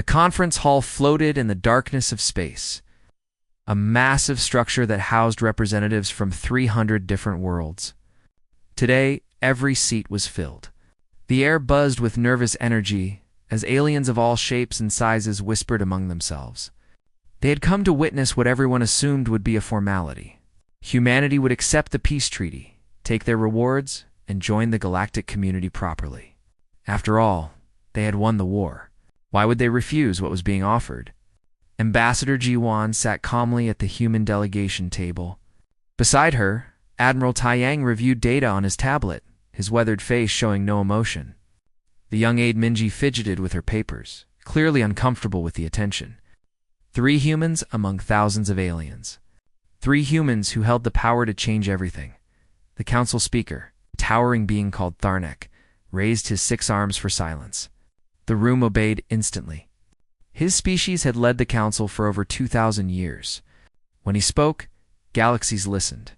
The conference hall floated in the darkness of space, a massive structure that housed representatives from 300 different worlds. Today, every seat was filled. The air buzzed with nervous energy as aliens of all shapes and sizes whispered among themselves. They had come to witness what everyone assumed would be a formality. Humanity would accept the peace treaty, take their rewards, and join the galactic community properly. After all, they had won the war. Why would they refuse what was being offered? Ambassador Jiwan sat calmly at the human delegation table. Beside her, Admiral Taiyang reviewed data on his tablet, his weathered face showing no emotion. The young aide Minji fidgeted with her papers, clearly uncomfortable with the attention. 3 humans among thousands of aliens. 3 humans who held the power to change everything. The council speaker, a towering being called Tharnek, raised his 6 arms for silence. The room obeyed instantly. His species had led the council for over 2,000 years. When he spoke, galaxies listened.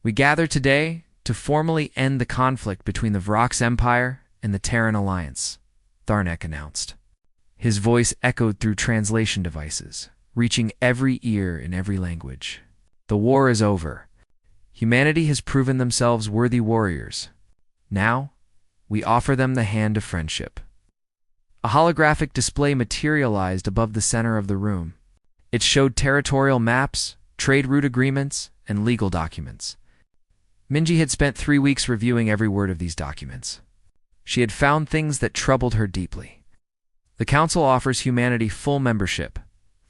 We gather today to formally end the conflict between the Vrox Empire and the Terran Alliance, Tharnek announced. His voice echoed through translation devices, reaching every ear in every language. The war is over. Humanity has proven themselves worthy warriors. Now, we offer them the hand of friendship. A holographic display materialized above the center of the room. It showed territorial maps, trade route agreements, and legal documents. Minji had spent 3 weeks reviewing every word of these documents. She had found things that troubled her deeply. The Council offers humanity full membership,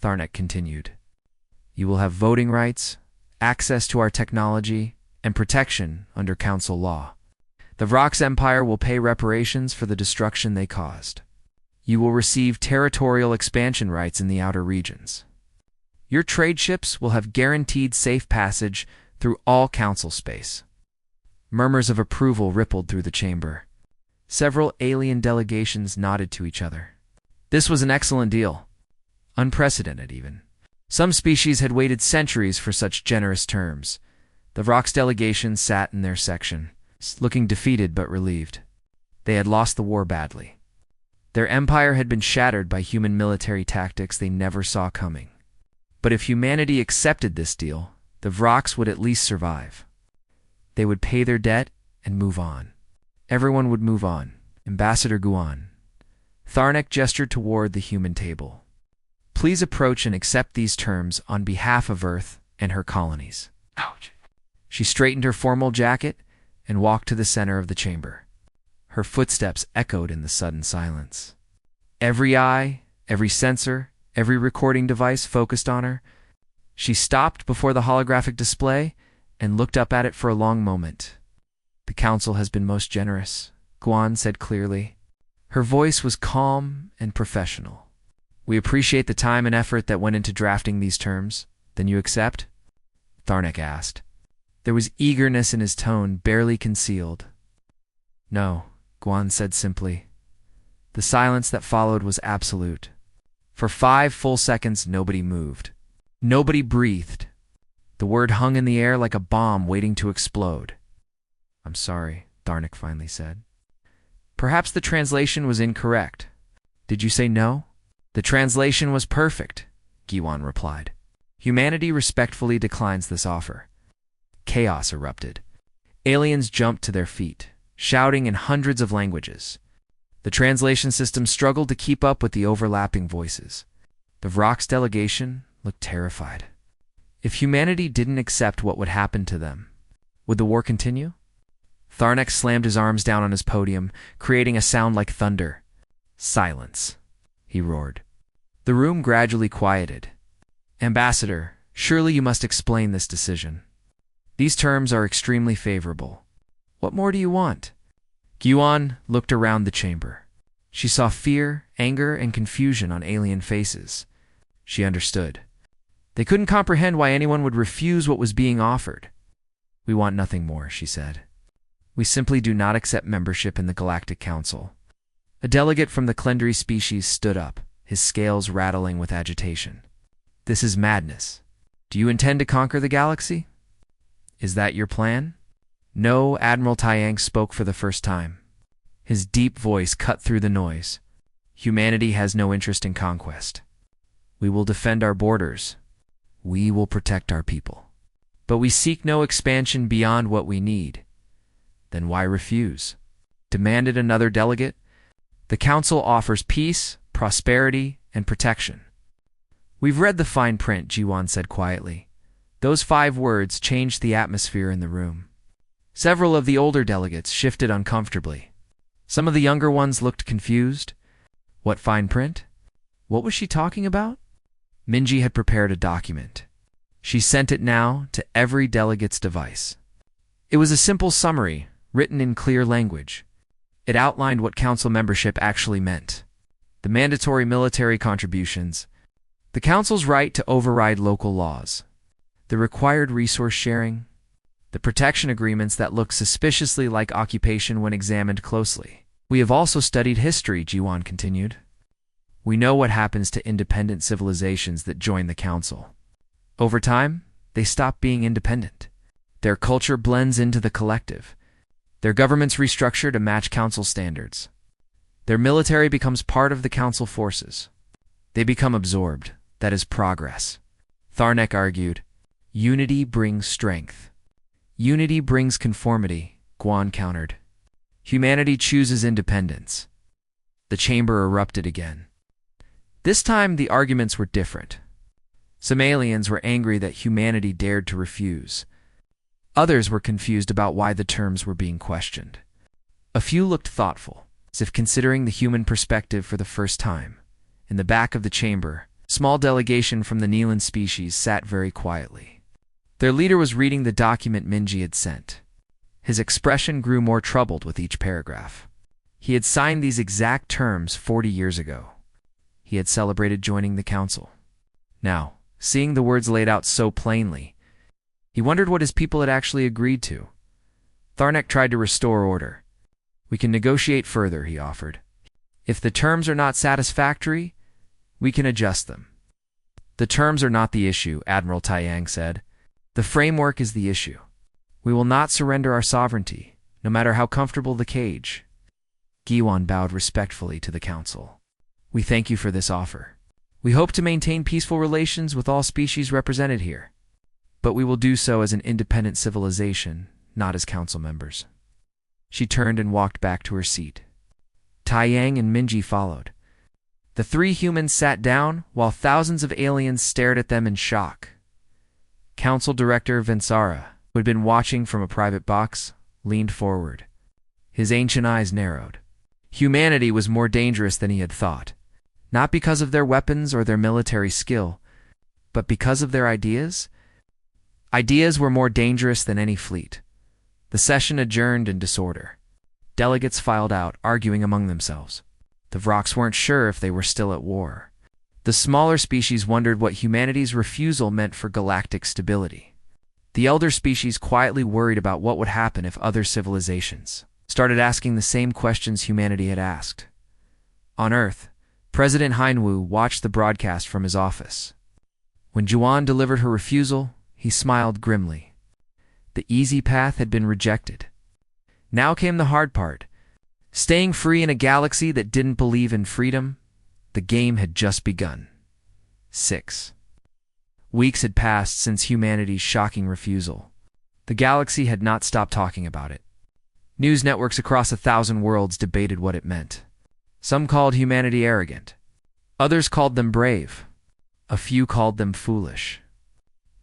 Tharnek continued. You will have voting rights, access to our technology, and protection under Council law. The Vrox Empire will pay reparations for the destruction they caused. You will receive territorial expansion rights in the outer regions. Your trade ships will have guaranteed safe passage through all Council space. Murmurs of approval rippled through the chamber. Several alien delegations nodded to each other. This was an excellent deal. Unprecedented, even. Some species had waited centuries for such generous terms. The Vrox delegation sat in their section, looking defeated but relieved. They had lost the war badly. Their empire had been shattered by human military tactics they never saw coming. But if humanity accepted this deal, the Vrox would at least survive. They would pay their debt and move on. Everyone would move on. Ambassador Guan. Tharnek gestured toward the human table. Please approach and accept these terms on behalf of Earth and her colonies. Ouch. She straightened her formal jacket and walked to the center of the chamber. Her footsteps echoed in the sudden silence. Every eye, every sensor, every recording device focused on her. She stopped before the holographic display and looked up at it for a long moment. The Council has been most generous, Guan said clearly. Her voice was calm and professional. We appreciate the time and effort that went into drafting these terms. Then you accept? Tharnek asked. There was eagerness in his tone, barely concealed. No, Guan said simply. The silence that followed was absolute. For 5 full seconds, nobody moved. Nobody breathed. The word hung in the air like a bomb waiting to explode. I'm sorry, Tharnek finally said. Perhaps the translation was incorrect. Did you say no? The translation was perfect, Guan replied. Humanity respectfully declines this offer. Chaos erupted. Aliens jumped to their feet, shouting in hundreds of languages. The translation system struggled to keep up with the overlapping voices. The Vrox delegation looked terrified. If humanity didn't accept what would happen to them, would the war continue? Tharnek slammed his arms down on his podium, creating a sound like thunder. Silence, he roared. The room gradually quieted. Ambassador, surely you must explain this decision. These terms are extremely favorable. What more do you want? Guan looked around the chamber. She saw fear, anger, and confusion on alien faces. She understood. They couldn't comprehend why anyone would refuse what was being offered. We want nothing more, she said. We simply do not accept membership in the Galactic Council. A delegate from the Klendri species stood up, his scales rattling with agitation. This is madness. Do you intend to conquer the galaxy? Is that your plan? No, Admiral Taiyang spoke for the first time. His deep voice cut through the noise. Humanity has no interest in conquest. We will defend our borders. We will protect our people. But we seek no expansion beyond what we need. Then why refuse? Demanded another delegate. The council offers peace, prosperity, and protection. We've read the fine print, Jiwan said quietly. Those 5 words changed the atmosphere in the room. Several of the older delegates shifted uncomfortably. Some of the younger ones looked confused. What fine print? What was she talking about? Minji had prepared a document. She sent it now to every delegate's device. It was a simple summary, written in clear language. It outlined what council membership actually meant. The mandatory military contributions, the council's right to override local laws, the required resource sharing, the protection agreements that look suspiciously like occupation when examined closely. We have also studied history, Jiwan continued. We know what happens to independent civilizations that join the council. Over time, they stop being independent. Their culture blends into the collective. Their governments restructure to match council standards. Their military becomes part of the council forces. They become absorbed. That is progress. Tharnek argued, unity brings strength. Unity brings conformity, Guan countered. Humanity chooses independence. The chamber erupted again. This time the arguments were different. Some aliens were angry that humanity dared to refuse. Others were confused about why the terms were being questioned. A few looked thoughtful, as if considering the human perspective for the first time. In the back of the chamber, a small delegation from the Neelan species sat very quietly. Their leader was reading the document Minji had sent. His expression grew more troubled with each paragraph. He had signed these exact terms 40 years ago. He had celebrated joining the council. Now, seeing the words laid out so plainly, he wondered what his people had actually agreed to. Tharnek tried to restore order. We can negotiate further, he offered. If the terms are not satisfactory, we can adjust them. The terms are not the issue, Admiral Taiyang said. The framework is the issue. We will not surrender our sovereignty, no matter how comfortable the cage. Giwan bowed respectfully to the council. We thank you for this offer. We hope to maintain peaceful relations with all species represented here, but we will do so as an independent civilization, not as council members. She turned and walked back to her seat. Taiyang and Minji followed. The 3 humans sat down while thousands of aliens stared at them in shock. Council Director Vinsara, who had been watching from a private box, leaned forward. His ancient eyes narrowed. Humanity was more dangerous than he had thought, not because of their weapons or their military skill, but because of their ideas. Ideas were more dangerous than any fleet. The session adjourned in disorder. Delegates filed out, arguing among themselves. The Vroks weren't sure if they were still at war. The smaller species wondered what humanity's refusal meant for galactic stability. The elder species quietly worried about what would happen if other civilizations started asking the same questions humanity had asked. On Earth, President Heinwu watched the broadcast from his office. When Juan delivered her refusal, he smiled grimly. The easy path had been rejected. Now came the hard part. Staying free in a galaxy that didn't believe in freedom. The game had just begun. 6 weeks had passed since humanity's shocking refusal. The galaxy had not stopped talking about it. News networks across 1,000 worlds debated what it meant. Some called humanity arrogant. Others called them brave. A few called them foolish.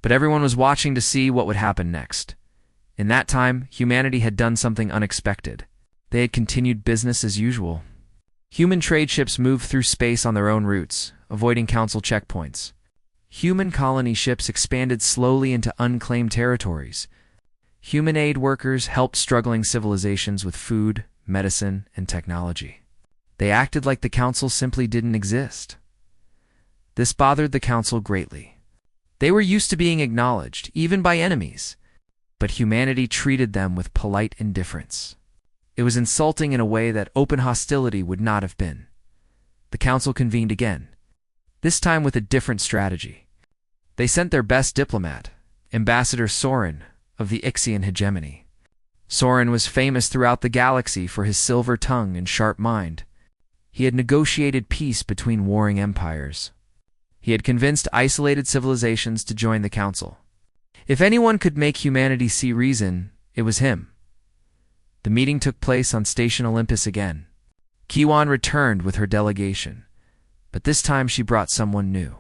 But everyone was watching to see what would happen next. In that time, humanity had done something unexpected. They had continued business as usual. Human trade ships moved through space on their own routes, avoiding council checkpoints. Human colony ships expanded slowly into unclaimed territories. Human aid workers helped struggling civilizations with food, medicine, and technology. They acted like the council simply didn't exist. This bothered the council greatly. They were used to being acknowledged, even by enemies, but humanity treated them with polite indifference. It was insulting in a way that open hostility would not have been. The council convened again, this time with a different strategy. They sent their best diplomat, Ambassador Soren of the Ixian hegemony. Soren was famous throughout the galaxy for his silver tongue and sharp mind. He had negotiated peace between warring empires. He had convinced isolated civilizations to join the council. If anyone could make humanity see reason, it was him. The meeting took place on Station Olympus again. Kiwan returned with her delegation, but this time she brought someone new.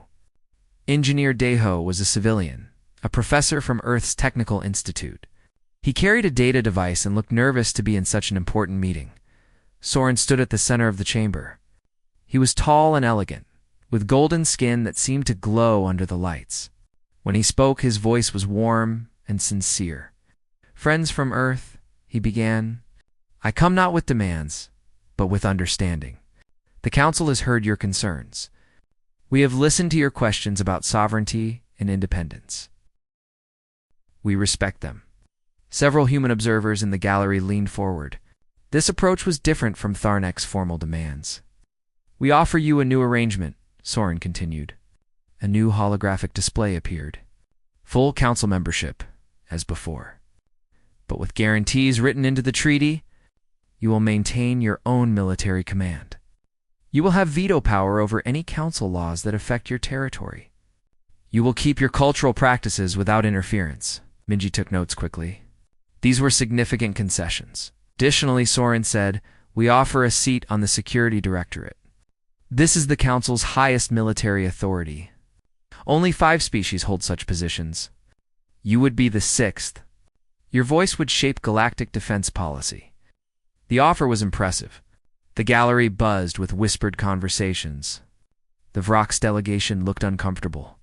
Engineer Deho was a civilian, a professor from Earth's Technical Institute. He carried a data device and looked nervous to be in such an important meeting. Soren stood at the center of the chamber. He was tall and elegant, with golden skin that seemed to glow under the lights. When he spoke, his voice was warm and sincere. "Friends from Earth," he began, "I come not with demands, but with understanding. The Council has heard your concerns. We have listened to your questions about sovereignty and independence. We respect them." Several human observers in the gallery leaned forward. This approach was different from Tharnek's formal demands. "We offer you a new arrangement," Soren continued. A new holographic display appeared. Full council membership, as before. But with guarantees written into the treaty, you will maintain your own military command. You will have veto power over any council laws that affect your territory. You will keep your cultural practices without interference. Minji took notes quickly. These were significant concessions. Additionally, Soren said, "We offer a seat on the Security Directorate. This is the Council's highest military authority. Only 5 species hold such positions. You would be the 6th. Your voice would shape galactic defense policy." The offer was impressive. The gallery buzzed with whispered conversations. The Vrox delegation looked uncomfortable.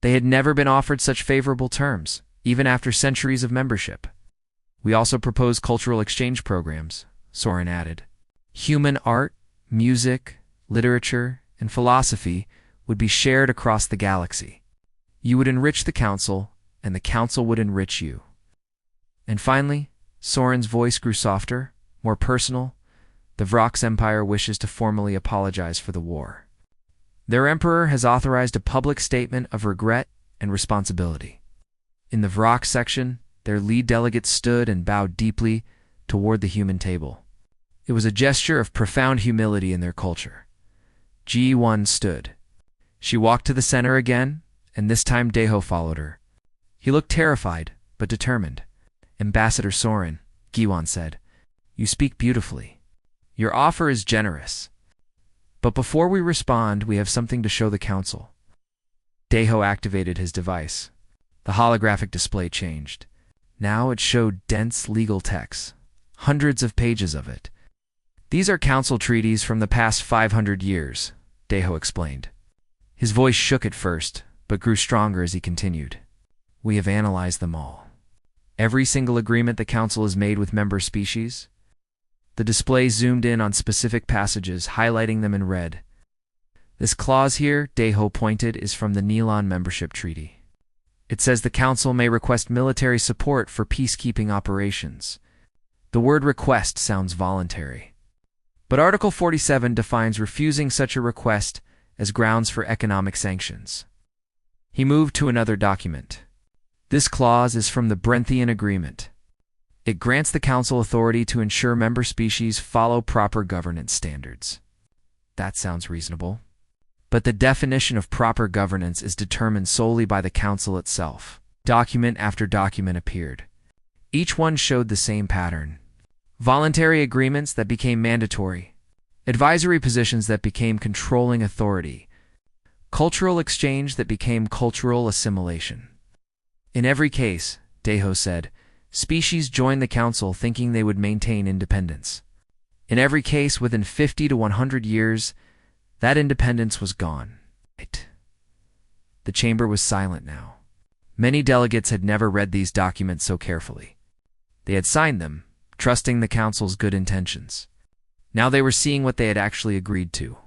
They had never been offered such favorable terms, even after centuries of membership. "We also propose cultural exchange programs," Soren added. "Human art, music, literature, and philosophy would be shared across the galaxy. You would enrich the Council, and the Council would enrich you." And finally, Soren's voice grew softer, more personal. "The Vrox Empire wishes to formally apologize for the war. Their Emperor has authorized a public statement of regret and responsibility." In the Vrox section, their lead delegate stood and bowed deeply toward the human table. It was a gesture of profound humility in their culture. G1 stood. She walked to the center again, and this time Deho followed her. He looked terrified, but determined. "Ambassador Soren," Giwan said, "you speak beautifully. Your offer is generous. But before we respond, we have something to show the Council." Deho activated his device. The holographic display changed. Now it showed dense legal text, hundreds of pages of it. "These are council treaties from the past 500 years, Deho explained. His voice shook at first, but grew stronger as he continued. "We have analyzed them all. Every single agreement the Council has made with member species." The display zoomed in on specific passages, highlighting them in red. "This clause here," Deho pointed, "is from the Neelon Membership Treaty. It says the Council may request military support for peacekeeping operations. The word request sounds voluntary. But Article 47 defines refusing such a request as grounds for economic sanctions." He moved to another document. "This clause is from the Brenthian Agreement. It grants the Council authority to ensure member species follow proper governance standards." That sounds reasonable. But the definition of proper governance is determined solely by the Council itself. Document after document appeared. Each one showed the same pattern. Voluntary agreements that became mandatory. Advisory positions that became controlling authority. Cultural exchange that became cultural assimilation. In every case, Deho said, species joined the Council thinking they would maintain independence. In every case, within 50 to 100 years, that independence was gone. The chamber was silent now. Many delegates had never read these documents so carefully. They had signed them, trusting the Council's good intentions. Now they were seeing what they had actually agreed to.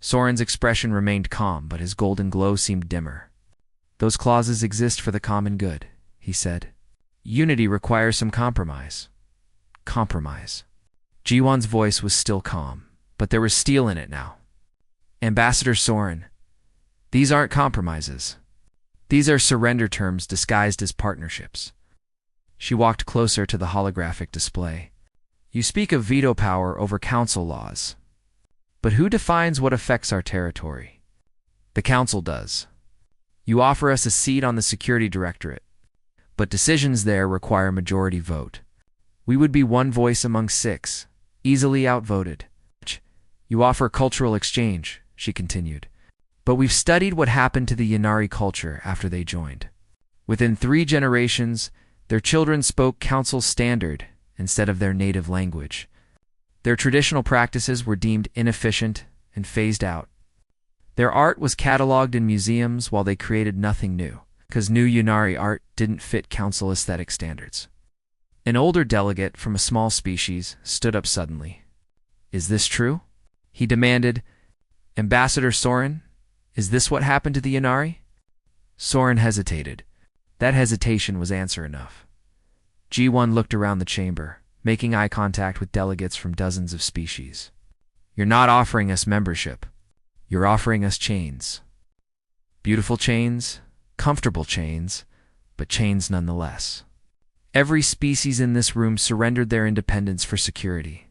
Soren's expression remained calm, but his golden glow seemed dimmer. "Those clauses exist for the common good," he said. "Unity requires some compromise." Compromise. Jiwan's voice was still calm, but there was steel in it now. "Ambassador Soren, these aren't compromises. These are surrender terms disguised as partnerships." She walked closer to the holographic display. "You speak of veto power over council laws. But who defines what affects our territory? The Council does. You offer us a seat on the Security Directorate, but decisions there require majority vote. We would be one voice among 6, easily outvoted. You offer cultural exchange, she continued. But we've studied what happened to the Ynnari culture after they joined. Within 3 generations, their children spoke Council standard instead of their native language. Their traditional practices were deemed inefficient and phased out. Their art was cataloged in museums while they created nothing new, because new Ynnari art didn't fit Council aesthetic standards. An older delegate from a small species stood up suddenly. Is this true? He demanded. Ambassador Soren, is this what happened to the Ynnari? Soren hesitated. That hesitation was answer enough. G1 looked around the chamber, making eye contact with delegates from dozens of species. You're not offering us membership. You're offering us chains. Beautiful chains, comfortable chains, but chains nonetheless. Every species in this room surrendered their independence for security.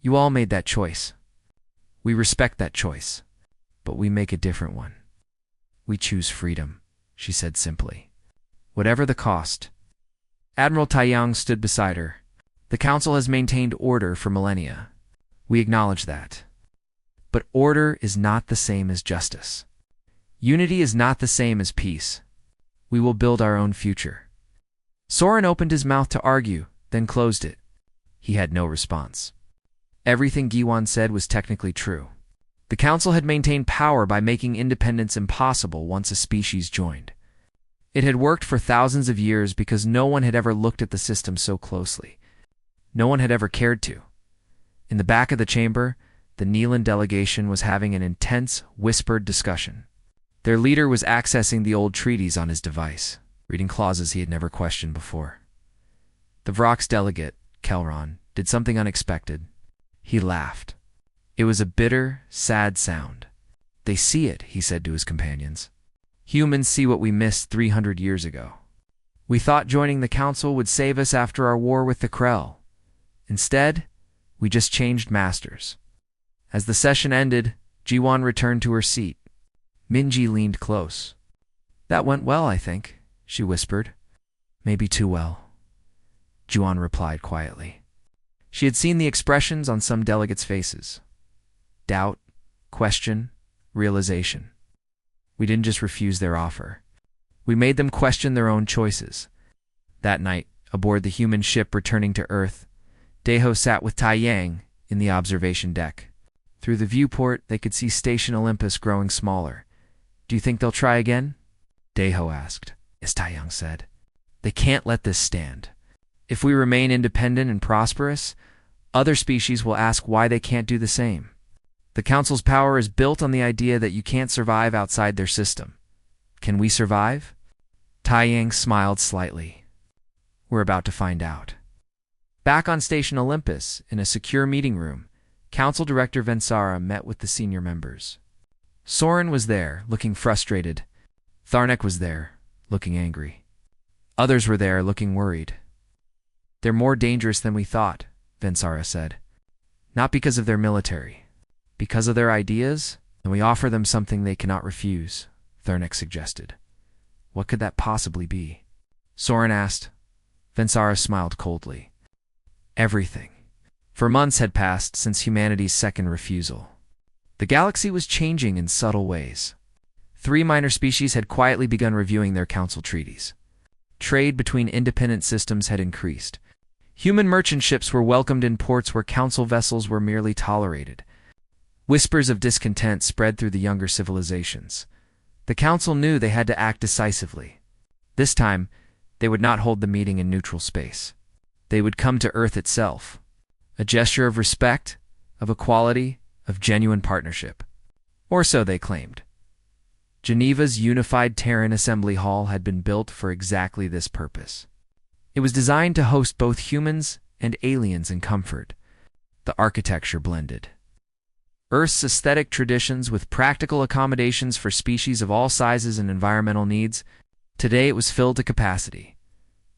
You all made that choice. We respect that choice, but we make a different one. We choose freedom, she said simply. Whatever the cost. Admiral Taiyang stood beside her. The Council has maintained order for millennia. We acknowledge that. But order is not the same as justice. Unity is not the same as peace. We will build our own future. Soren opened his mouth to argue, then closed it. He had no response. Everything Giwan said was technically true. The Council had maintained power by making independence impossible once a species joined. It had worked for thousands of years because no one had ever looked at the system so closely. No one had ever cared to. In the back of the chamber, the Neelan delegation was having an intense, whispered discussion. Their leader was accessing the old treaties on his device, reading clauses he had never questioned before. The Vrox delegate, Kelron, did something unexpected. He laughed. It was a bitter, sad sound. They see it, he said to his companions. Humans see what we missed 300 years ago. We thought joining the Council would save us after our war with the Krell. Instead, we just changed masters. As the session ended, Jiwan returned to her seat. Minji leaned close. That went well, I think, she whispered. Maybe too well, Jiwan replied quietly. She had seen the expressions on some delegates' faces. Doubt, question, realization. We didn't just refuse their offer. We made them question their own choices. That night, aboard the human ship returning to Earth, Deho sat with Tai Yang in the observation deck. Through the viewport, they could see Station Olympus growing smaller. Do you think they'll try again? Deho asked. Yes, Tai Yang said. They can't let this stand. If we remain independent and prosperous, other species will ask why they can't do the same. The Council's power is built on the idea that you can't survive outside their system. Can we survive? Tai Yang smiled slightly. We're about to find out. Back on Station Olympus, in a secure meeting room, Council Director Vensara met with the senior members. Soren was there, looking frustrated. Tharnek was there, looking angry. Others were there, looking worried. They're more dangerous than we thought, Vensara said. Not because of their military. Because of their ideas, and we offer them something they cannot refuse, Tharnek suggested. What could that possibly be? Soren asked. Vensara smiled coldly. Everything. For months had passed since humanity's second refusal. The galaxy was changing in subtle ways. 3 minor species had quietly begun reviewing their council treaties. Trade between independent systems had increased. Human merchant ships were welcomed in ports where council vessels were merely tolerated. Whispers of discontent spread through the younger civilizations. The council knew they had to act decisively. This time, they would not hold the meeting in neutral space. They would come to Earth itself. A gesture of respect, of equality, of genuine partnership. Or so they claimed. Geneva's unified Terran Assembly Hall had been built for exactly this purpose. It was designed to host both humans and aliens in comfort. The architecture blended Earth's aesthetic traditions with practical accommodations for species of all sizes and environmental needs. Today it was filled to capacity.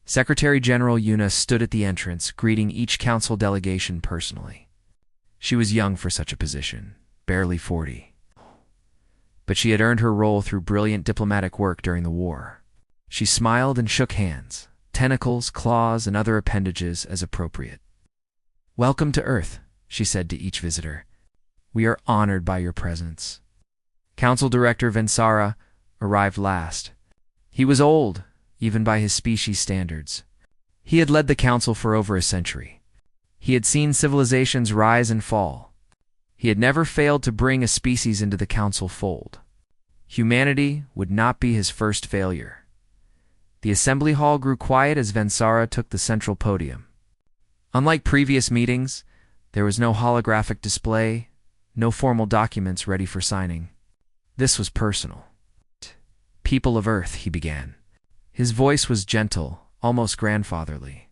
Secretary General Yuna stood at the entrance, greeting each council delegation personally. She was young for such a position, barely 40. But she had earned her role through brilliant diplomatic work during the war. She smiled and shook hands, tentacles, claws, and other appendages as appropriate. "Welcome to Earth," she said to each visitor. "We are honored by your presence." Council Director Vensara arrived last. He was old, even by his species standards. He had led the council for over a century. He had seen civilizations rise and fall. He had never failed to bring a species into the council fold. Humanity would not be his first failure. The assembly hall grew quiet as Vensara took the central podium. Unlike previous meetings, there was no holographic display, no formal documents ready for signing. This was personal. "People of Earth," he began. His voice was gentle, almost grandfatherly.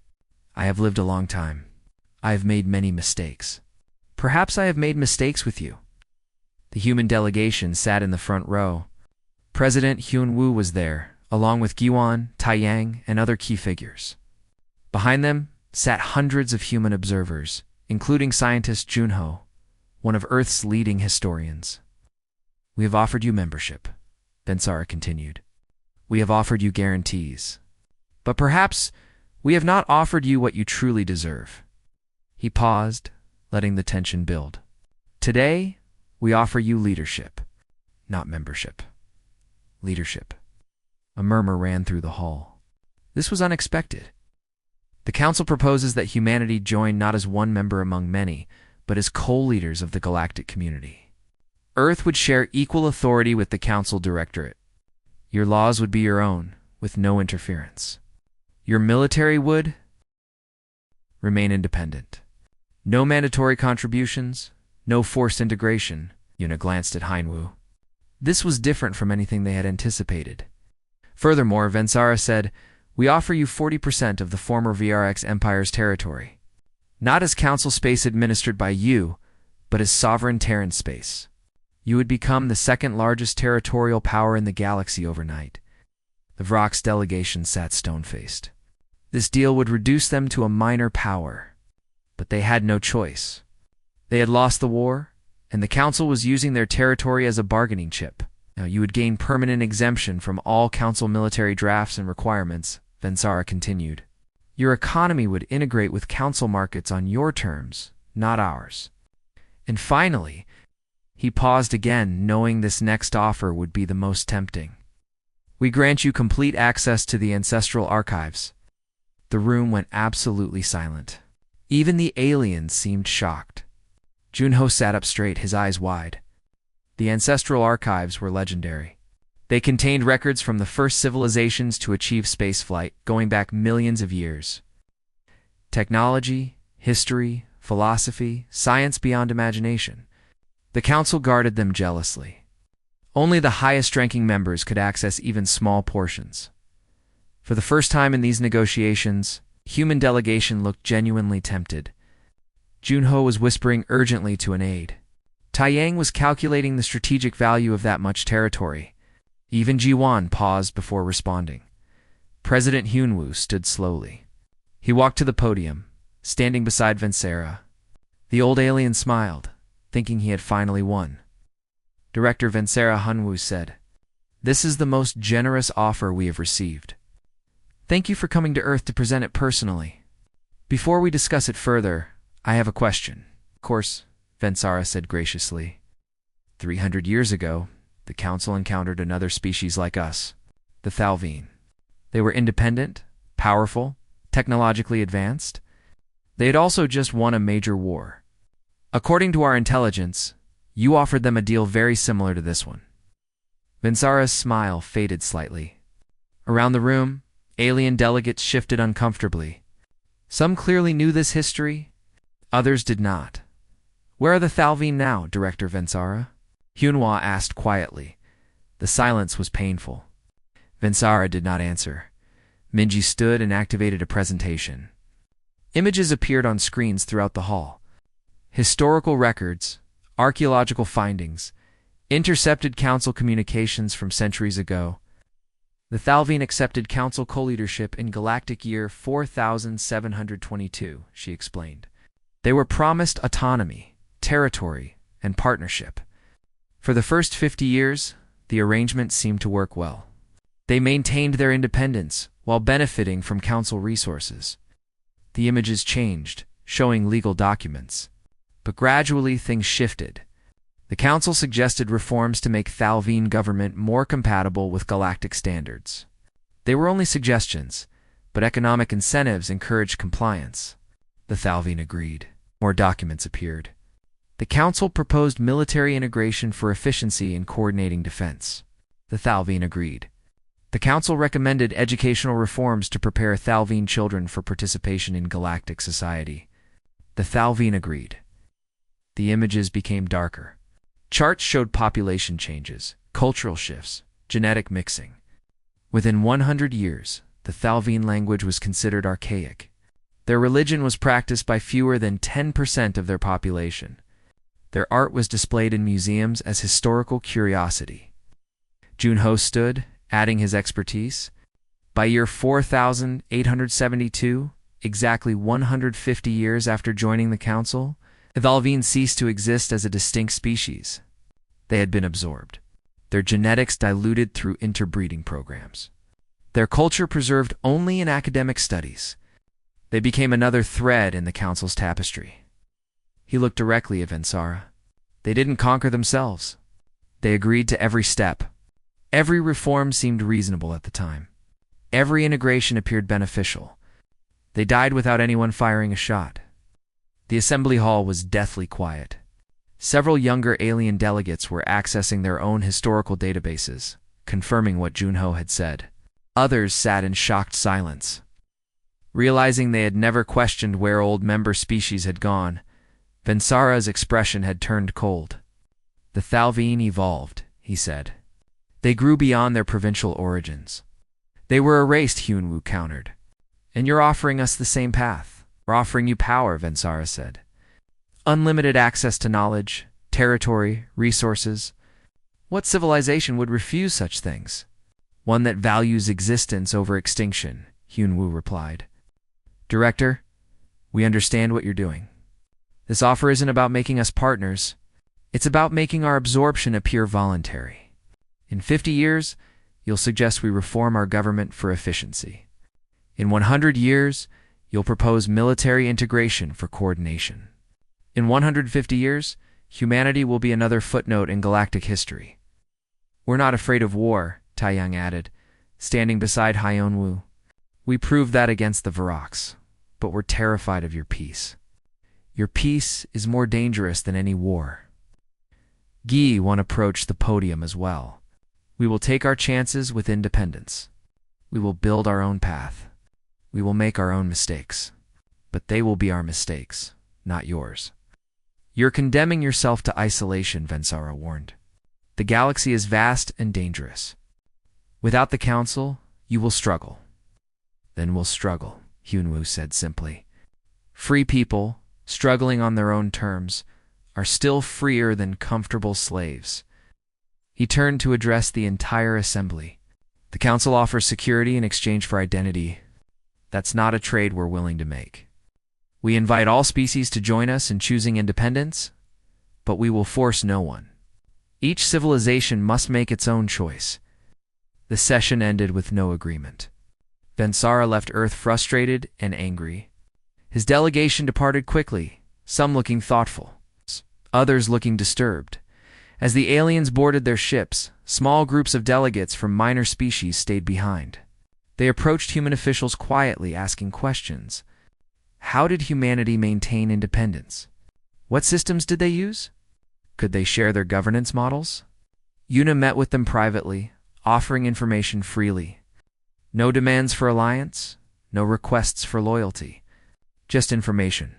"I have lived a long time. I have made many mistakes. Perhaps I have made mistakes with you." The human delegation sat in the front row. President Hyun-woo was there, along with Giwon, Taeyang, and other key figures. Behind them sat hundreds of human observers, including scientist Junho, one of Earth's leading historians. "We have offered you membership," Vensara continued. "We have offered you guarantees. But perhaps we have not offered you what you truly deserve." He paused, letting the tension build. "Today, we offer you leadership, not membership. Leadership." A murmur ran through the hall. This was unexpected. The council proposes that humanity join not as one member among many, but as co-leaders of the galactic community. Earth would share equal authority with the council directorate. Your laws would be your own, with no interference. Your military would remain independent. No mandatory contributions, no forced integration. Yuna glanced at Heinwu. This was different from anything they had anticipated. Furthermore, Vensara said, "We offer you 40% of the former VRX Empire's territory. Not as council space administered by you, but as sovereign Terran space. You would become the second largest territorial power in the galaxy overnight." The VROX delegation sat stone-faced. This deal would reduce them to a minor power. But they had no choice. They had lost the war, and the council was using their territory as a bargaining chip. "Now you would gain permanent exemption from all council military drafts and requirements," Vensara continued. "Your economy would integrate with council markets on your terms, not ours. And finally," he paused again, knowing this next offer would be the most tempting, "we grant you complete access to the ancestral archives." The room went absolutely silent. Even the aliens seemed shocked. Junho sat up straight, his eyes wide. The ancestral archives were legendary. They contained records from the first civilizations to achieve spaceflight, going back millions of years. Technology, history, philosophy, science beyond imagination. The council guarded them jealously. Only the highest-ranking members could access even small portions. For the first time in these negotiations, human delegation looked genuinely tempted. Junho was whispering urgently to an aide. Taeyang was calculating the strategic value of that much territory. Even Jiwon paused before responding. President Hyunwoo stood slowly. He walked to the podium, standing beside Vensara. The old alien smiled, thinking he had finally won. Director Vensara Hyunwoo said, "This is the most generous offer we have received. Thank you for coming to Earth to present it personally. Before we discuss it further, I have a question." "Of course," Vensara said graciously. 300 years ago, the council encountered another species like us, the Thalvine. They were independent, powerful, technologically advanced. They had also just won a major war. According to our intelligence, you offered them a deal very similar to this one." Vensara's smile faded slightly. Around the room, alien delegates shifted uncomfortably. Some clearly knew this history, others did not. "Where are the Thalvine now, Director Vensara?" Hyunwoo asked quietly. The silence was painful. Vensara did not answer. Minji stood and activated a presentation. Images appeared on screens throughout the hall. Historical records, archaeological findings, intercepted council communications from centuries ago. The Thalvine accepted council co-leadership in galactic year 4722, she explained. They were promised autonomy, territory, and partnership. For the first 50 years, the arrangement seemed to work well. They maintained their independence while benefiting from council resources. The images changed, showing legal documents. But gradually things shifted. The council suggested reforms to make Thalvine government more compatible with galactic standards. They were only suggestions, but economic incentives encouraged compliance. The Thalvine agreed. More documents appeared. The council proposed military integration for efficiency in coordinating defense. The Thalvine agreed. The council recommended educational reforms to prepare Thalvine children for participation in galactic society. The Thalvine agreed. The images became darker. Charts showed population changes, cultural shifts, genetic mixing. Within 100 years, the Thalvine language was considered archaic. Their religion was practiced by fewer than 10% of their population. Their art was displayed in museums as historical curiosity. Junho stood, adding his expertise. By year 4872, exactly 150 years after joining the council, the Thalvine ceased to exist as a distinct species. They had been absorbed, their genetics diluted through interbreeding programs. Their culture preserved only in academic studies. They became another thread in the council's tapestry. He looked directly at Vensara. They didn't conquer themselves. They agreed to every step. Every reform seemed reasonable at the time. Every integration appeared beneficial. They died without anyone firing a shot. The assembly hall was deathly quiet. Several younger alien delegates were accessing their own historical databases, confirming what Junho had said. Others sat in shocked silence. Realizing they had never questioned where old member species had gone, Vensara's expression had turned cold. The Thalvine evolved, he said. They grew beyond their provincial origins. They were erased, Hyunwoo countered. And you're offering us the same path. We're offering you power, Vensara said. Unlimited access to knowledge, territory, resources. What civilization would refuse such things? One that values existence over extinction, Hyunwoo replied. Director, we understand what you're doing. This offer isn't about making us partners. It's about making our absorption appear voluntary. In 50 years, you'll suggest we reform our government for efficiency. In 100 years, you'll propose military integration for coordination. In 150 years, humanity will be another footnote in galactic history. We're not afraid of war, Taeyang added, standing beside Hyunwoo. We proved that against the Varroks, but we're terrified of your peace. Your peace is more dangerous than any war. Gi Won approached the podium as well. We will take our chances with independence. We will build our own path. We will make our own mistakes. But they will be our mistakes, not yours. You're condemning yourself to isolation, Vensara warned. The galaxy is vast and dangerous. Without the council, you will struggle. Then we'll struggle, Hyunwoo said simply. Free people, struggling on their own terms, are still freer than comfortable slaves. He turned to address the entire assembly. The council offers security in exchange for identity. That's not a trade we're willing to make. We invite all species to join us in choosing independence, but we will force no one. Each civilization must make its own choice. The session ended with no agreement. Vensara left Earth frustrated and angry. His delegation departed quickly, some looking thoughtful, others looking disturbed. As the aliens boarded their ships, small groups of delegates from minor species stayed behind. They approached human officials quietly, asking questions. How did humanity maintain independence? What systems did they use? Could they share their governance models? Yuna met with them privately, offering information freely. No demands for alliance, no requests for loyalty, just information.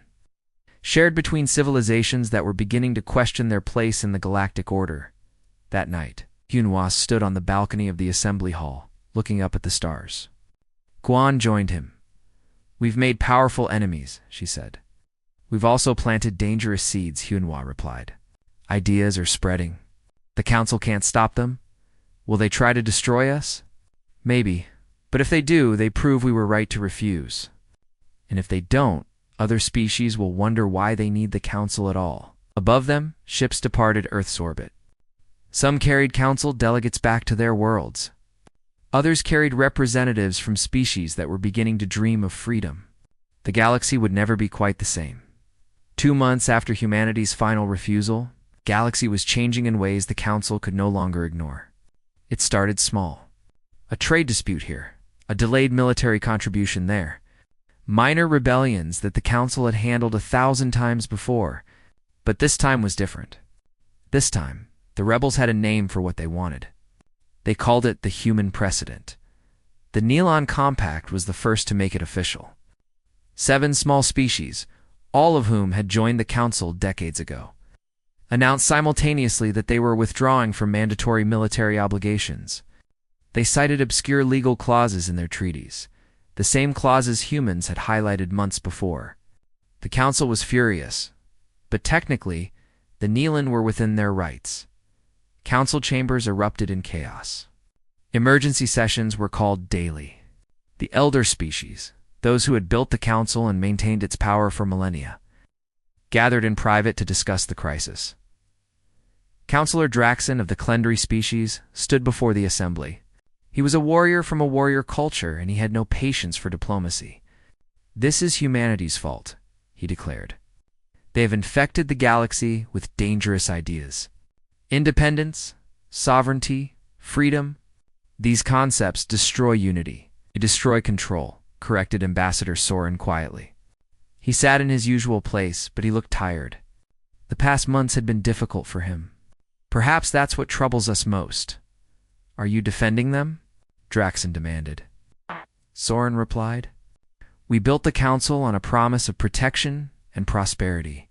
Shared between civilizations that were beginning to question their place in the galactic order. That night, Hyunwoo stood on the balcony of the assembly hall, looking up at the stars. Guan joined him. We've made powerful enemies, she said. We've also planted dangerous seeds, Hyunwoo replied. Ideas are spreading. The council can't stop them. Will they try to destroy us? Maybe. But if they do, they prove we were right to refuse. And if they don't, other species will wonder why they need the council at all. Above them, ships departed Earth's orbit. Some carried council delegates back to their worlds. Others carried representatives from species that were beginning to dream of freedom. The galaxy would never be quite the same. 2 months after humanity's final refusal, the galaxy was changing in ways the council could no longer ignore. It started small. A trade dispute here, a delayed military contribution there. Minor rebellions that the council had handled 1,000 times before, but this time was different. This time, the rebels had a name for what they wanted. They called it the Human Precedent. The Neelon Compact was the first to make it official. 7 small species, all of whom had joined the council decades ago, announced simultaneously that they were withdrawing from mandatory military obligations. They cited obscure legal clauses in their treaties, the same clauses humans had highlighted months before. The council was furious, but technically, the Neelan were within their rights. Council chambers erupted in chaos. Emergency sessions were called daily. The elder species, those who had built the council and maintained its power for millennia, gathered in private to discuss the crisis. Councillor Draxon of the Klendry species stood before the assembly. He was a warrior from a warrior culture, and he had no patience for diplomacy. "This is humanity's fault," he declared. "They have infected the galaxy with dangerous ideas. Independence, sovereignty, freedom. These concepts destroy unity. They destroy control," corrected Ambassador Soren quietly. He sat in his usual place, but he looked tired. The past months had been difficult for him. "Perhaps that's what troubles us most. Are you defending them?" Draxon demanded. Soren replied, "We built the council on a promise of protection and prosperity.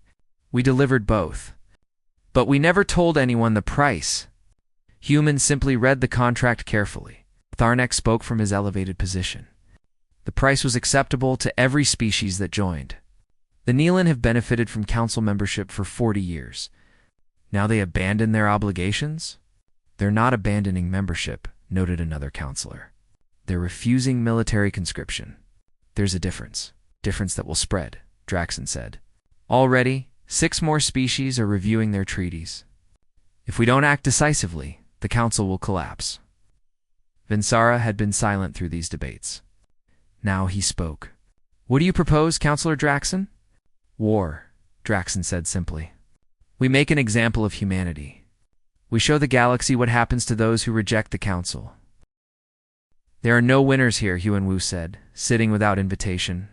We delivered both. But we never told anyone the price. Humans simply read the contract carefully." Tharnek spoke from his elevated position. "The price was acceptable to every species that joined. The Neelan have benefited from council membership for 40 years. Now they abandon their obligations?" "They're not abandoning membership," noted another counselor. "They're refusing military conscription. There's a difference that will spread," Draxon said. "Already, 6 more species are reviewing their treaties. If we don't act decisively, the council will collapse." Vinsara had been silent through these debates. Now he spoke. "What do you propose, Counselor Draxon?" "War," Draxon said simply. "We make an example of humanity. We show the galaxy what happens to those who reject the council." "There are no winners here," Huan-Wu said, sitting without invitation.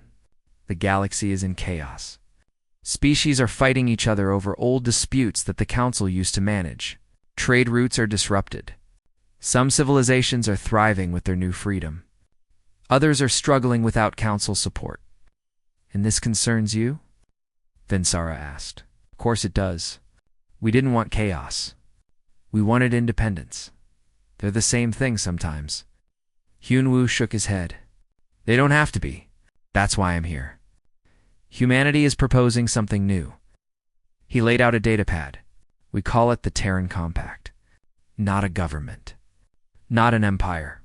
"The galaxy is in chaos. Species are fighting each other over old disputes that the council used to manage. Trade routes are disrupted. Some civilizations are thriving with their new freedom. Others are struggling without council support." "And this concerns you?" Vinsara asked. "Of course it does. We didn't want chaos. We wanted independence. They're the same thing sometimes." Hyun-Woo shook his head. "They don't have to be. That's why I'm here. Humanity is proposing something new." He laid out a datapad. "We call it the Terran Compact. Not a government. Not an empire.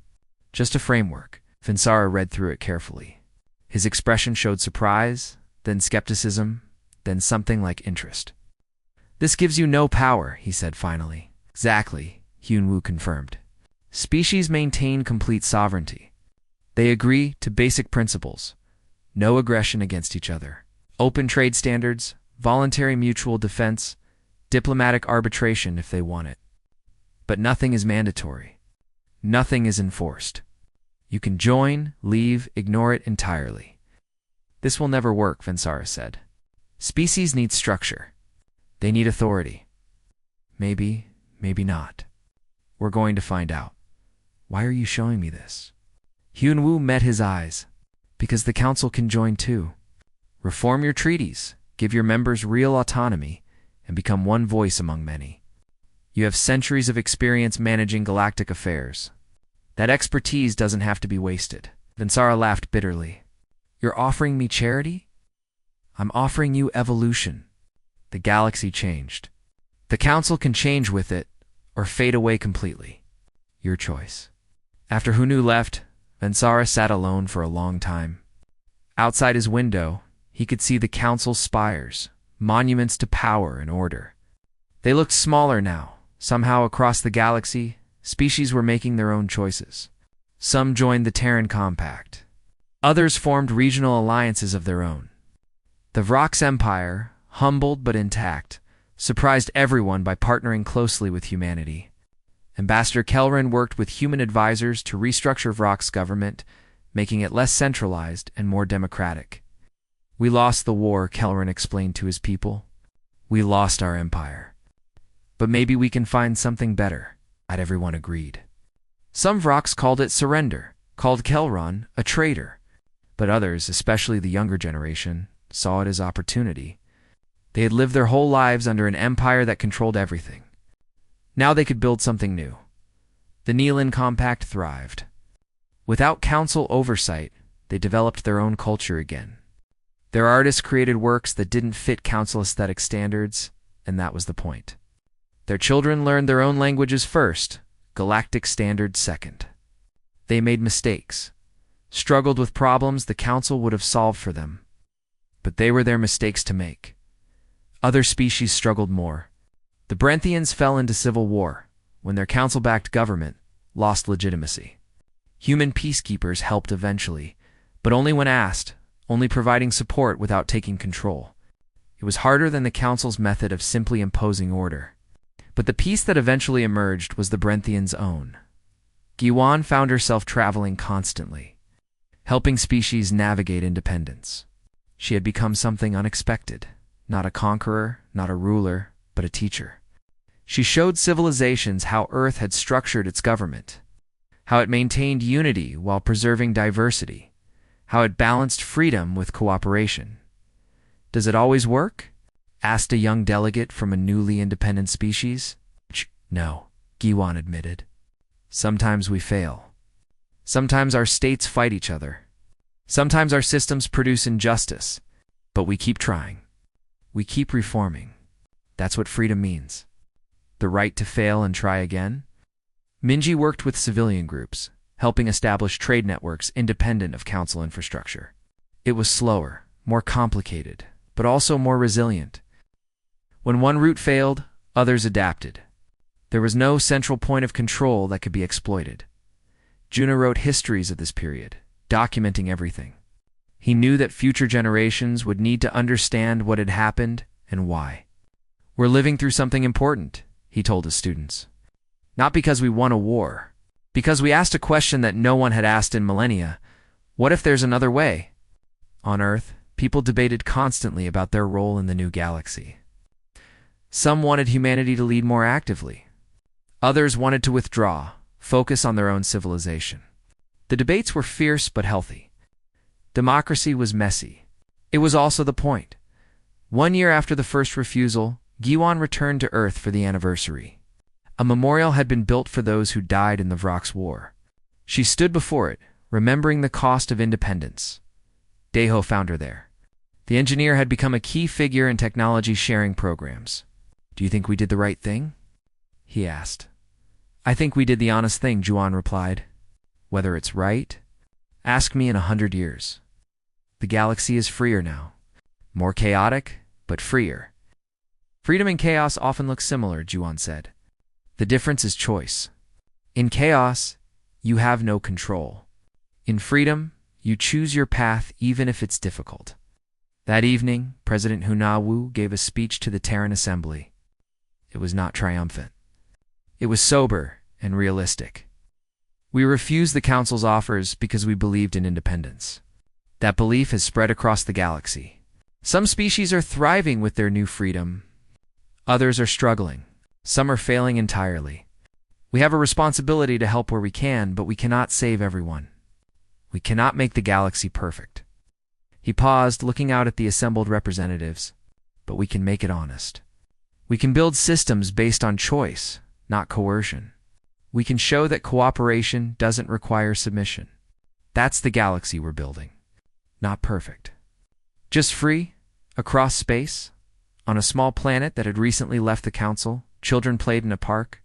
Just a framework." Vinsara read through it carefully. His expression showed surprise, then skepticism, then something like interest. "This gives you no power," he said finally. "Exactly," Hyun-Woo confirmed. "Species maintain complete sovereignty. They agree to basic principles. No aggression against each other. Open trade standards, voluntary mutual defense, diplomatic arbitration if they want it. But nothing is mandatory. Nothing is enforced. You can join, leave, ignore it entirely." "This will never work," Vinsara said. "Species need structure. They need authority. Maybe, maybe not. We're going to find out. Why are you showing me this?" Hyun-Woo met his eyes. "Because the council can join too. Reform your treaties, give your members real autonomy, and become one voice among many. You have centuries of experience managing galactic affairs. That expertise doesn't have to be wasted." Vinsara laughed bitterly. "You're offering me charity? I'm offering you evolution." The galaxy changed. The council can change with it, or fade away completely. Your choice. After Hunu left, Vinsara sat alone for a long time. Outside his window, he could see the council's spires, monuments to power and order. They looked smaller now. Somehow across the galaxy, species were making their own choices. Some joined the Terran Compact. Others formed regional alliances of their own. The Vrox Empire, humbled but intact, surprised everyone by partnering closely with humanity. Ambassador Kelrin worked with human advisors to restructure Vrox's government, making it less centralized and more democratic. "We lost the war," Kelrin explained to his people. "We lost our empire. But maybe we can find something better," everyone agreed. Some Vrox called it surrender, called Kelron a traitor, but others, especially the younger generation, saw it as opportunity. They had lived their whole lives under an empire that controlled everything. Now they could build something new. The Neelan Compact thrived. Without council oversight, they developed their own culture again. Their artists created works that didn't fit council aesthetic standards, and that was the point. Their children learned their own languages first, galactic standards second. They made mistakes, struggled with problems the council would have solved for them. But they were their mistakes to make. Other species struggled more. The Brenthians fell into civil war when their council-backed government lost legitimacy. Human peacekeepers helped eventually, but only when asked, only providing support without taking control. It was harder than the council's method of simply imposing order. But the peace that eventually emerged was the Brenthians' own. Giwan found herself traveling constantly, helping species navigate independence. She had become something unexpected, not a conqueror, not a ruler, but a teacher. She showed civilizations how Earth had structured its government, how it maintained unity while preserving diversity, how it balanced freedom with cooperation. "Does it always work?" asked a young delegate from a newly independent species. "No," Giwan admitted. "Sometimes we fail. Sometimes our states fight each other. Sometimes our systems produce injustice, but we keep trying. We keep reforming. That's what freedom means. The right to fail and try again." Minji worked with civilian groups, helping establish trade networks independent of council infrastructure. It was slower, more complicated, but also more resilient. When one route failed, others adapted. There was no central point of control that could be exploited. Juna wrote histories of this period, documenting everything. He knew that future generations would need to understand what had happened and why. "We're living through something important," he told his students. "Not because we won a war, because we asked a question that no one had asked in millennia. What if there's another way?" On Earth, people debated constantly about their role in the new galaxy. Some wanted humanity to lead more actively. Others wanted to withdraw, focus on their own civilization. The debates were fierce but healthy. Democracy was messy. It was also the point. 1 year after the first refusal, Giwan returned to Earth for the anniversary. A memorial had been built for those who died in the Vrox War. She stood before it, remembering the cost of independence. Deho found her there. The engineer had become a key figure in technology sharing programs. "Do you think we did the right thing?" he asked. "I think we did the honest thing," Juan replied. "Whether it's right? Ask me in 100 years. The galaxy is freer now. More chaotic, but freer." "Freedom and chaos often look similar," Juan said. "The difference is choice. In chaos, you have no control. In freedom, you choose your path even if it's difficult." That evening, President Hunawu gave a speech to the Terran Assembly. It was not triumphant. It was sober and realistic. "We refused the Council's offers because we believed in independence. That belief has spread across the galaxy. Some species are thriving with their new freedom. Others are struggling. Some are failing entirely. We have a responsibility to help where we can, but we cannot save everyone. We cannot make the galaxy perfect." He paused, looking out at the assembled representatives. "But we can make it honest. We can build systems based on choice, not coercion. We can show that cooperation doesn't require submission. That's the galaxy we're building. Not perfect. Just free, across space, on a small planet that had recently left the Council. Children played in a park.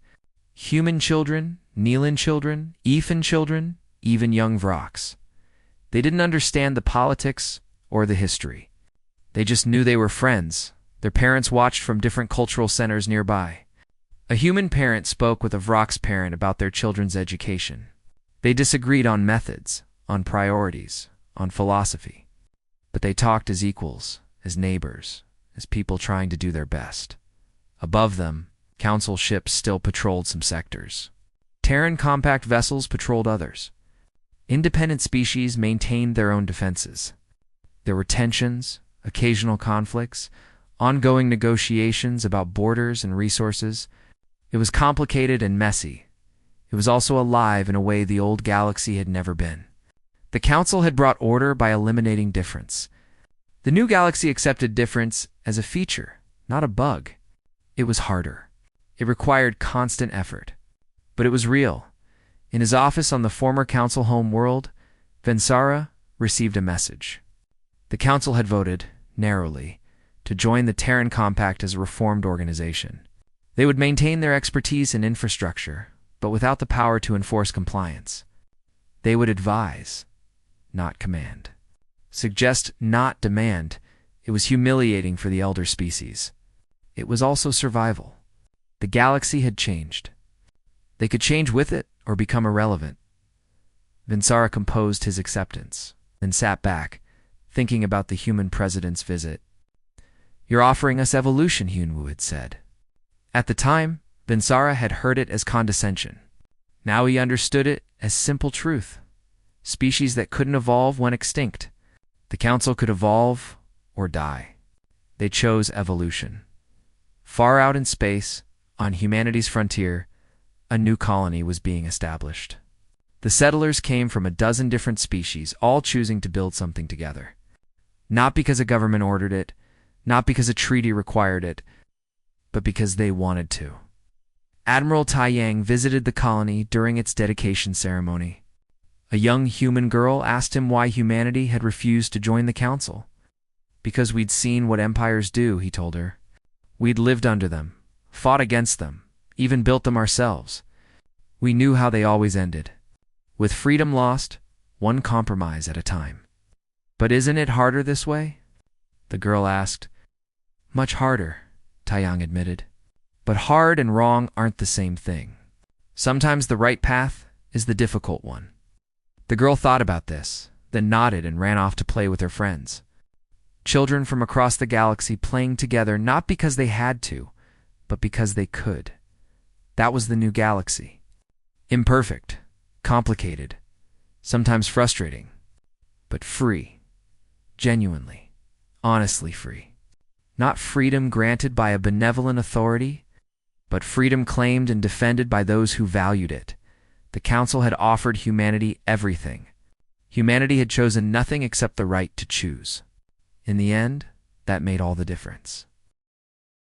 Human children, Neelan children, Ethan children, even young Vrox. They didn't understand the politics or the history. They just knew they were friends. Their parents watched from different cultural centers nearby. A human parent spoke with a Vrock's parent about their children's education. They disagreed on methods, on priorities, on philosophy. But they talked as equals, as neighbors, as people trying to do their best. Above them, council ships still patrolled some sectors. Terran compact vessels patrolled others. Independent species maintained their own defenses. There were tensions, occasional conflicts, ongoing negotiations about borders and resources. It was complicated and messy. It was also alive in a way the old galaxy had never been. The Council had brought order by eliminating difference. The new galaxy accepted difference as a feature, not a bug. It was harder. It required constant effort. But it was real. In his office on the former Council home world, Vensara received a message. The Council had voted, narrowly, to join the Terran Compact as a reformed organization. They would maintain their expertise in infrastructure, but without the power to enforce compliance. They would advise, not command. Suggest, not demand. It was humiliating for the elder species. It was also survival. The galaxy had changed. They could change with it or become irrelevant. Vensara composed his acceptance, then sat back, thinking about the human president's visit. "You're offering us evolution," Hyunwoo had said. At the time, Vensara had heard it as condescension. Now he understood it as simple truth. Species that couldn't evolve went extinct. The Council could evolve or die. They chose evolution. Far out in space, on humanity's frontier, a new colony was being established. The settlers came from a dozen different species, all choosing to build something together. Not because a government ordered it, not because a treaty required it, but because they wanted to. Admiral Taiyang visited the colony during its dedication ceremony. A young human girl asked him why humanity had refused to join the Council. "Because we'd seen what empires do," he told her. "We'd lived under them, fought against them, even built them ourselves. We knew how they always ended. With freedom lost, one compromise at a time." "But isn't it harder this way?" the girl asked. "Much harder," Taiyang admitted. "But hard and wrong aren't the same thing. Sometimes the right path is the difficult one." The girl thought about this, then nodded and ran off to play with her friends. Children from across the galaxy playing together not because they had to, but because they could. That was the new galaxy. Imperfect, complicated, sometimes frustrating, but free. Genuinely, honestly free. Not freedom granted by a benevolent authority, but freedom claimed and defended by those who valued it. The Council had offered humanity everything. Humanity had chosen nothing except the right to choose. In the end, that made all the difference.